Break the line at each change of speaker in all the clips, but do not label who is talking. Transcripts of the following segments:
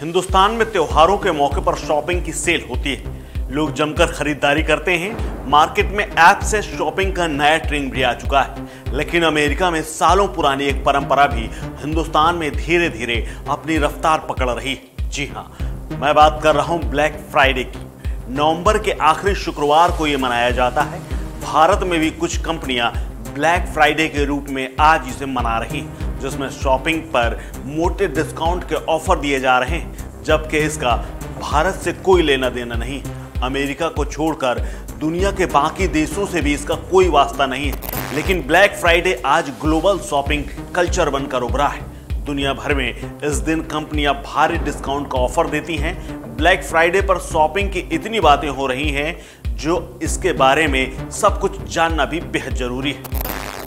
हिंदुस्तान में त्योहारों के मौके पर शॉपिंग की सेल होती है। लोग जमकर खरीदारी करते हैं। मार्केट में ऐप से शॉपिंग का नया ट्रेंड भी आ चुका है। लेकिन अमेरिका में सालों पुरानी एक परंपरा भी हिंदुस्तान में धीरे धीरे अपनी रफ्तार पकड़ रही है। जी हाँ, मैं बात कर रहा हूँ ब्लैक फ्राइडे की। नवंबर के आखिरी शुक्रवार को यह मनाया जाता है। भारत में भी कुछ कंपनियां ब्लैक फ्राइडे के रूप में आज इसे मना रही हैं, जिसमें शॉपिंग पर मोटे डिस्काउंट के ऑफर दिए जा रहे हैं, जबकि इसका भारत से कोई लेना देना नहीं। अमेरिका को छोड़कर दुनिया के बाकी देशों से भी इसका कोई वास्ता नहीं है। लेकिन ब्लैक फ्राइडे आज ग्लोबल शॉपिंग कल्चर बनकर उभरा है। दुनिया भर में इस दिन कंपनियां भारी डिस्काउंट का ऑफर देती हैं। ब्लैक फ्राइडे पर शॉपिंग की इतनी बातें हो रही हैं, जो इसके बारे में सब कुछ जानना भी बेहद जरूरी है।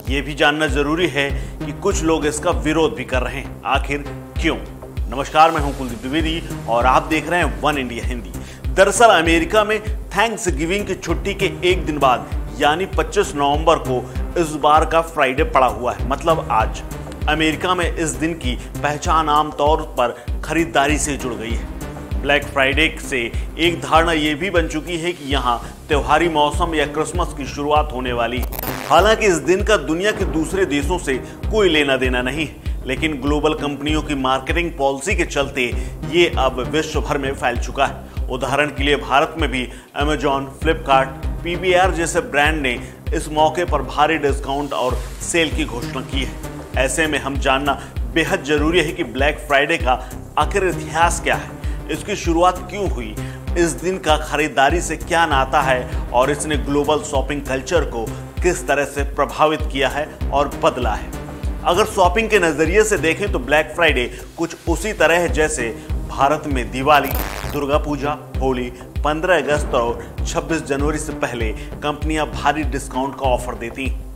ये भी जानना जरूरी है कि कुछ लोग इसका विरोध भी कर रहे हैं। आखिर क्यों? नमस्कार, मैं हूं कुलदीप द्विवेदी और आप देख रहे हैं वन इंडिया हिंदी। दरअसल अमेरिका में थैंक्स गिविंग की छुट्टी के एक दिन बाद यानी 25 नवंबर को इस बार का फ्राइडे पड़ा हुआ है, मतलब आज। अमेरिका में इस दिन की पहचान आमतौर पर खरीदारी से जुड़ गई है। ब्लैक फ्राइडे से एक धारणा यह भी बन चुकी है कि यहाँ त्योहारी मौसम या क्रिसमस की शुरुआत होने वाली है। हालांकि इस दिन का दुनिया के दूसरे देशों से कोई लेना देना नहीं है, लेकिन ग्लोबल कंपनियों की मार्केटिंग पॉलिसी के चलते ये अब विश्व भर में फैल चुका है। उदाहरण के लिए भारत में भी अमेजॉन, फ्लिपकार्ट, पीवीआर जैसे ब्रांड ने इस मौके पर भारी डिस्काउंट और सेल की घोषणा की है। ऐसे में हम जानना बेहद जरूरी है कि ब्लैक फ्राइडे का आखिर इतिहास क्या है, इसकी शुरुआत क्यों हुई, इस दिन का खरीदारी से क्या नाता है और इसने ग्लोबल शॉपिंग कल्चर को किस तरह से प्रभावित किया है और बदला है। अगर शॉपिंग के नजरिए से देखें तो ब्लैक फ्राइडे कुछ उसी तरह है जैसे भारत में दिवाली, दुर्गा पूजा, होली, 15 अगस्त और 26 जनवरी से पहले कंपनियां भारी डिस्काउंट का ऑफर देती हैं।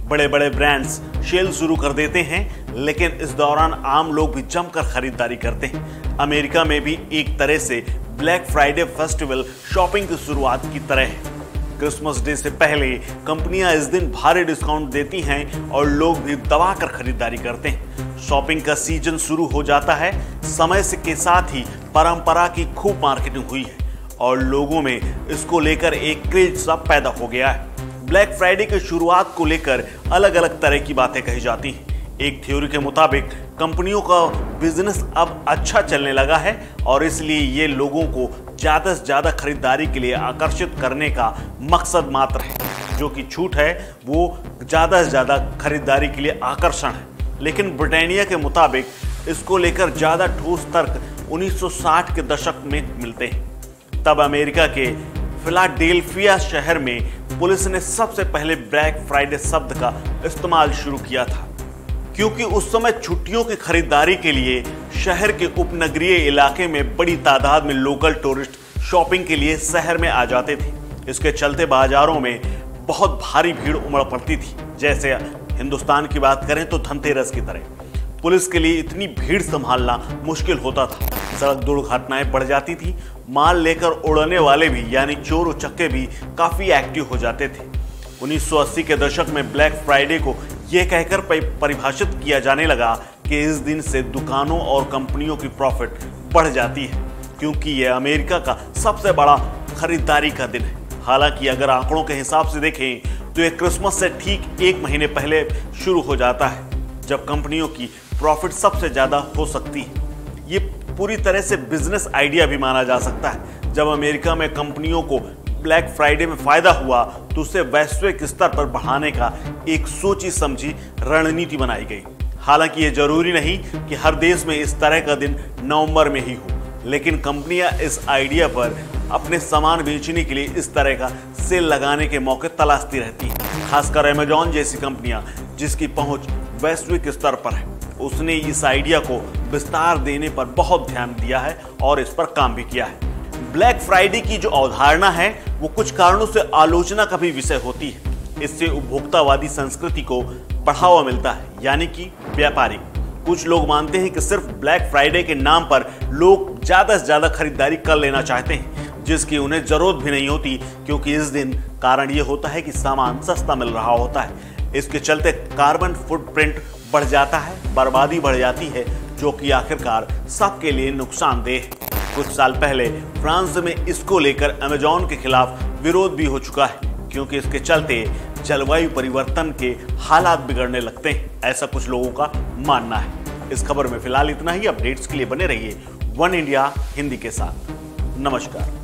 बड़े बड़े ब्रांड्स सेल शुरू कर देते हैं, लेकिन इस दौरान आम लोग भी जमकर खरीदारी करते हैं। अमेरिका में भी एक तरह से ब्लैक फ्राइडे फेस्टिवल शॉपिंग की शुरुआत की तरह है। क्रिसमस डे से पहले कंपनियां इस दिन भारी डिस्काउंट देती हैं और लोग भी दबाकर खरीदारी करते हैं। शॉपिंग का सीजन शुरू हो जाता है। समय से के साथ ही परंपरा की खूब मार्केटिंग हुई है और लोगों में इसको लेकर एक क्रेज सा पैदा हो गया है। ब्लैक फ्राइडे की शुरुआत को लेकर अलग अलग तरह की बातें कही जाती हैं। एक थ्योरी के मुताबिक कंपनियों का बिजनेस अब अच्छा चलने लगा है और इसलिए ये लोगों को ज़्यादा से ज़्यादा खरीदारी के लिए आकर्षित करने का मकसद मात्र है। जो कि छूट है वो ज़्यादा से ज़्यादा खरीदारी के लिए आकर्षण है। लेकिन ब्रिटानिया के मुताबिक इसको लेकर ज़्यादा ठोस तर्क 1960 के दशक में मिलते हैं। तब अमेरिका के फिलाडेल्फिया शहर में पुलिस ने सबसे पहले ब्लैक फ्राइडे शब्द का इस्तेमाल शुरू किया था, क्योंकि उस समय छुट्टियों की खरीदारी के लिए शहर के उपनगरीय इलाके में बड़ी तादाद में लोकल टूरिस्ट शॉपिंग के लिए शहर में आ जाते थे। इसके चलते बाजारों में बहुत भारी भीड़ उमड़ पड़ती थी। जैसे हिंदुस्तान की बात करें तो धनतेरस की तरह पुलिस के लिए इतनी भीड़ संभालना मुश्किल होता था। सड़क दुर्घटनाएं बढ़ जाती थी। माल लेकर उड़ने वाले भी यानी चोर उचक्के भी काफी एक्टिव हो जाते थे। 1980 के दशक में ब्लैक फ्राइडे को यह कहकर परिभाषित किया जाने लगा कि इस दिन से दुकानों और कंपनियों की प्रॉफिट बढ़ जाती है, क्योंकि यह अमेरिका का सबसे बड़ा खरीदारी का दिन है। हालांकि अगर आंकड़ों के हिसाब से देखें तो यह क्रिसमस से ठीक एक महीने पहले शुरू हो जाता है, जब कंपनियों की प्रॉफिट सबसे ज्यादा हो सकती है। ये पूरी तरह से बिजनेस आइडिया भी माना जा सकता है। जब अमेरिका में कंपनियों को ब्लैक फ्राइडे में फायदा हुआ तो उसे वैश्विक स्तर पर बढ़ाने का एक सोची समझी रणनीति बनाई गई। हालांकि ये जरूरी नहीं कि हर देश में इस तरह का दिन नवंबर में ही हो, लेकिन कंपनियां इस आइडिया पर अपने सामान बेचने के लिए इस तरह का सेल लगाने के मौके तलाशती रहती हैं। खासकर अमेजॉन जैसी कंपनियां जिसकी पहुंच वैश्विक स्तर पर है, उसने इस आइडिया को विस्तार देने पर बहुत ध्यान दिया है और इस पर काम भी किया है। ब्लैक फ्राइडे की जो अवधारणा है वो कुछ कारणों से आलोचना का भी विषय होती है। इससे उपभोक्तावादी संस्कृति को बढ़ावा मिलता है, यानी कि व्यापारिक। कुछ लोग मानते हैं कि सिर्फ ब्लैक फ्राइडे के नाम पर लोग ज्यादा से ज्यादा खरीदारी कर लेना चाहते हैं, जिसकी उन्हें जरूरत भी नहीं होती, क्योंकि इस दिन कारण ये होता है कि सामान सस्ता मिल रहा होता है। इसके चलते कार्बन फुटप्रिंट बढ़ जाता है, बर्बादी बढ़ जाती है, जो कि आखिरकार सबके लिए नुकसानदेह है। कुछ साल पहले फ्रांस में इसको लेकर अमेजॉन के खिलाफ विरोध भी हो चुका है, क्योंकि इसके चलते जलवायु परिवर्तन के हालात बिगड़ने लगते हैं, ऐसा कुछ लोगों का मानना है। इस खबर में फिलहाल इतना ही। अपडेट्स के लिए बने रहिए वन इंडिया हिंदी के साथ। नमस्कार।